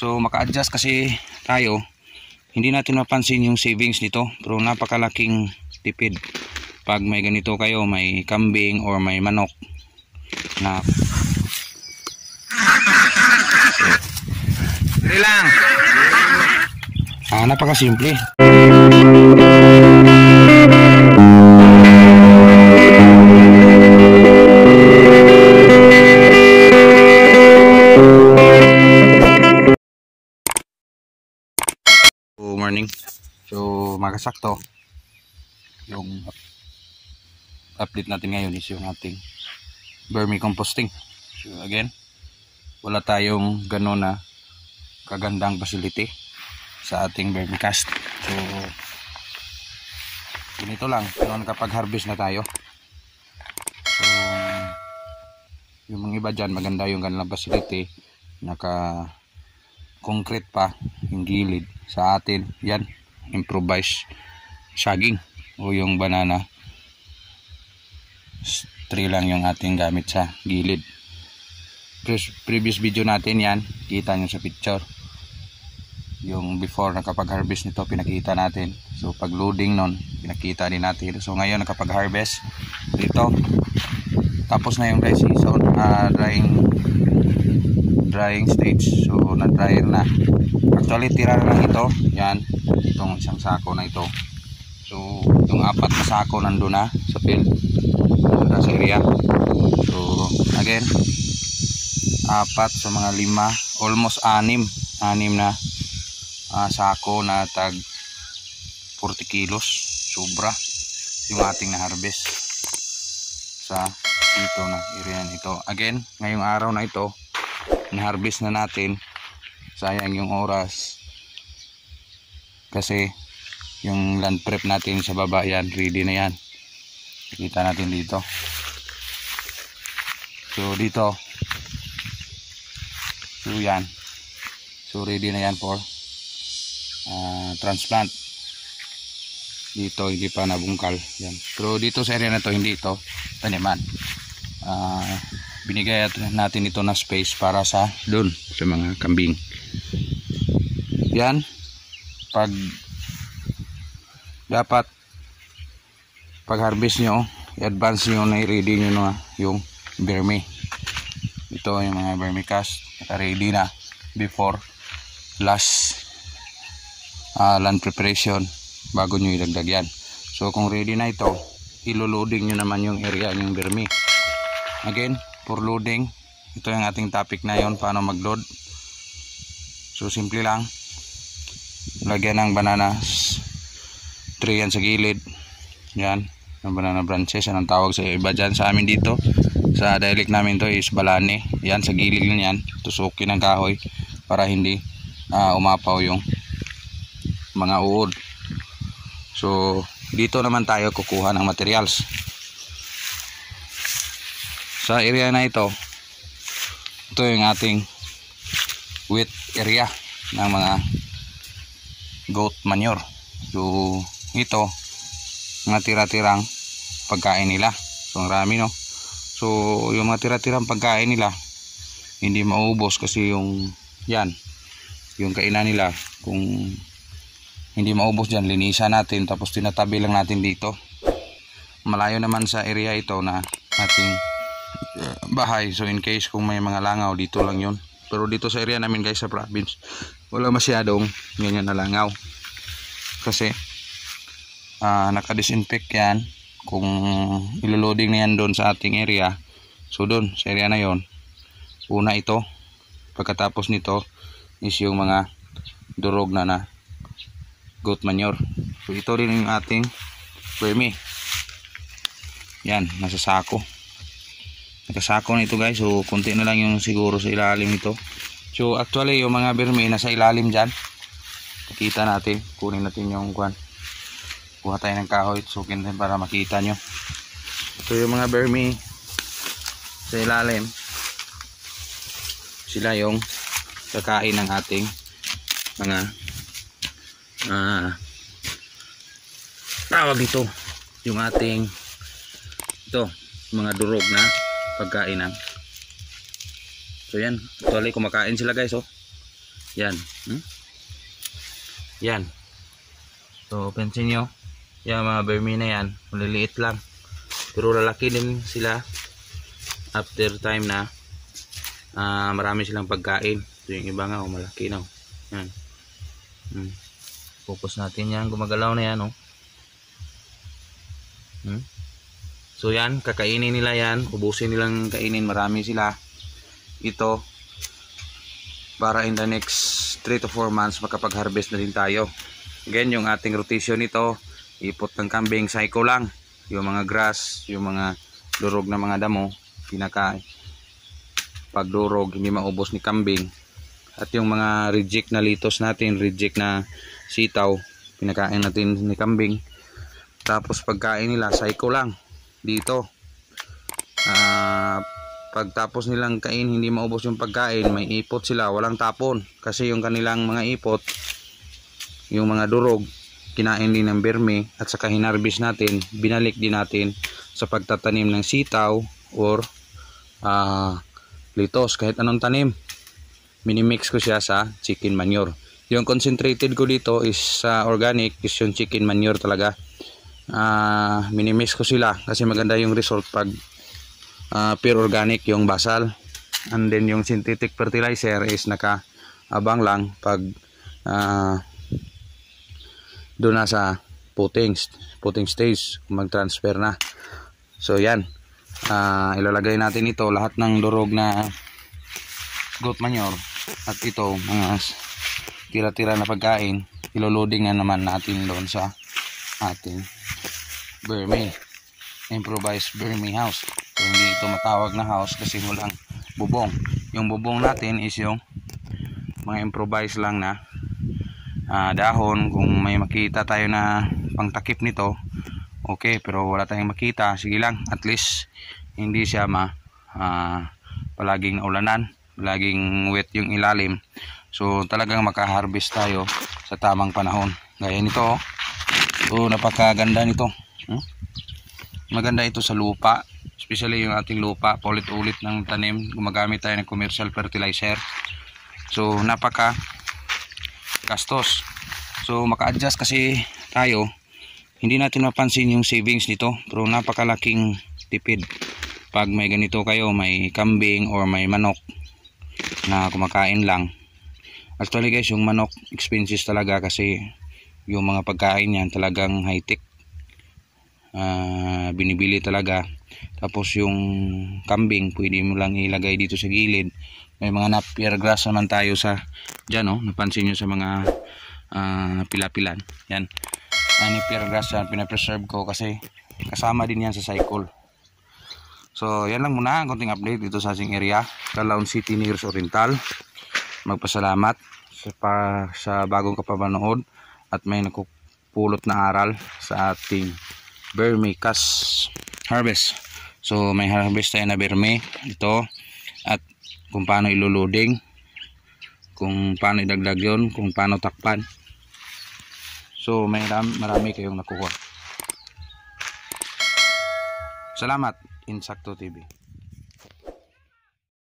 So maka-adjust kasi tayo, hindi natin mapansin yung savings nito, pero napakalaking tipid pag may ganito kayo, may kambing or may manok na dali lang. Napakasimple. Good morning. So makasakto yung update natin ngayon is yung ating vermicomposting. So again, wala tayong gano'n na kagandang facility sa ating vermicast. So ganito lang, noon kapag harvest na tayo. So yung mga iba dyan, maganda yung kanilang facility, naka concrete pa yung gilid. Sa atin yan, improvised sagging o yung banana tree lang yung ating gamit sa gilid. Previous video natin yan, kita nyo sa picture yung before nakapag harvest nito, pinakita natin. So pag loading nun, pinakita din natin. So ngayon nakapag harvest dito, tapos na yung dry season, drying stage. So na dryer na, actually tira na lang ito, yan, itong isang sako na ito. So yung 4 na sako nandun na sa field, sa area. So again, 4 sa mga 5, almost 6 na sako na tag 40 kilos. Sobra yung ating na harvest sa dito na area nito. Again, ngayong araw na ito, na harvest na natin. Sayang yung oras kasi yung land prep natin sa baba yan, ready na yan. Kita natin dito. So dito, so yan, so ready na yan for transplant. Dito hindi pa nabungkal yan, pero dito sa area na to hindi ito taniman. Binigay natin ito na space para sa doon sa mga kambing. Yan, pag dapat pag harvest nyo, i-advance nyo na, i-ready nyo na yung vermi. Ito yung mga vermicast, naka-ready na before last land preparation bago nyo ilagdag yan. So kung ready na ito, ilo-loading nyo naman yung area yung vermi. Again, for loading, ito yung ating topic na yon, paano mag-load. So simple lang, lagyan ng banana tree yan sa gilid, yan, ng banana branches, anong tawag sa iba dyan, sa amin dito sa dialect namin to is balane. Yan sa gilid yan, tusukin ng kahoy para hindi umapaw yung mga uod. So dito naman tayo kukuha ng materials sa area na ito. Ito yung ating wet area ng mga goat manure. So ito mga tira-tirang pagkain nila. So ang rami, no? So yung mga tira-tirang pagkain nila hindi maubos kasi yung yan, yung kainan nila, kung hindi maubos dyan, linisan natin, tapos tinatabi lang natin dito. Malayo naman sa area ito na ating bahay, so in case kung may mga langaw, dito lang yun. Pero dito sa area namin guys, sa province, wala masyadong ganyan na langaw kasi naka-disinfect yan. Kung iloloading na yan doon sa ating area, so doon sa area na yon, una ito, pagkatapos nito is yung mga durog na goat manure. So ito rin yung ating vermi, yan, nasa sako, nakasako na ito guys. So konti na lang yung siguro sa ilalim nito. So actually yung mga vermi nasa ilalim dyan, kita natin, kunin natin yung kuha tayo ng kahoy, sukin din para makita nyo. So yung mga vermi sa ilalim, sila yung kakain ng ating mga tawag dito, yung ating ito, mga durog na pagkainan. So yan, actually kumakain sila guys, oh. Yan. Yan. So, pansin nyo, yung mga vermi na yan, maliliit lang. Pero lalaki din sila after time na marami silang pagkain. So, yung iba nga, malaki na. Yan. Focus natin yan. Gumagalaw na yan. So, yan. Kakainin nila yan. Ubusin nilang kainin. Marami sila. Ito. Para in the next 3 to 4 months, makapag-harvest na din tayo. Again, yung ating rotation nito, ipot ng kambing, cycle lang. Yung mga grass, yung mga durog na mga damo, pagdurog, hindi maubos ni kambing. At yung mga reject na litos natin, reject na sitaw, pinakain natin ni kambing. Tapos pagkain nila, cycle lang dito. Pagtapos nilang kain, hindi maubos yung pagkain, may ipot sila, walang tapon. Kasi yung kanilang mga ipot, yung mga durog, kinain din ng berme, at saka hinarbis natin, binalik din natin sa pagtatanim ng sitaw or litos, kahit anong tanim. Minimix ko siya sa chicken manure. Yung concentrated ko dito is organic, is yung chicken manure talaga. Minimix ko sila kasi maganda yung result pag pure organic yung basal. And then yung synthetic fertilizer is nakaabang lang pag doon na sa puting stage, mag-transfer na. So yan, ilalagay natin ito, lahat ng durog na goat manure at ito mga tira-tira na pagkain, iloloading na naman natin doon sa ating vermi, improvised vermi house. So, hindi ito matawag na house kasi walang bubong. Yung bubong natin is yung mga improvised lang na dahon. Kung may makita tayo na pangtakip nito, okay, pero wala tayong makita, sige lang, at least hindi siya palaging naulanan, laging wet yung ilalim. So talagang makaharvest tayo sa tamang panahon. Gaya nito, napakaganda nito. Maganda ito sa lupa, especially yung ating lupa, paulit-ulit ng tanim, gumagamit tayo ng commercial fertilizer. So napaka gastos. So maka-adjust kasi tayo, hindi natin mapansin yung savings nito, pero napakalaking tipid pag may ganito kayo, may kambing or may manok na kumakain lang. Actually guys, yung manok expenses talaga kasi yung mga pagkain yan talagang high-tech, binibili talaga. Tapos yung kambing pwede mo lang ilagay dito sa gilid. May mga napier grass naman tayo sa dyan, napansin nyo sa mga pilapilan yan. Napier grass yan, pinapreserve ko kasi kasama din yan sa cycle. So yan lang muna, konting update dito sa ating area, Calauan City, Negros Oriental. Magpasalamat sa bagong kapapanood at may nakupulot na aral sa ating vermicast harvest. So may harvest tayo na vermi ito, at kung paano iloloading, kung paano idagdag yun, kung paano takpan. So may marami kayong nakuha. Salamat, Insakto TV.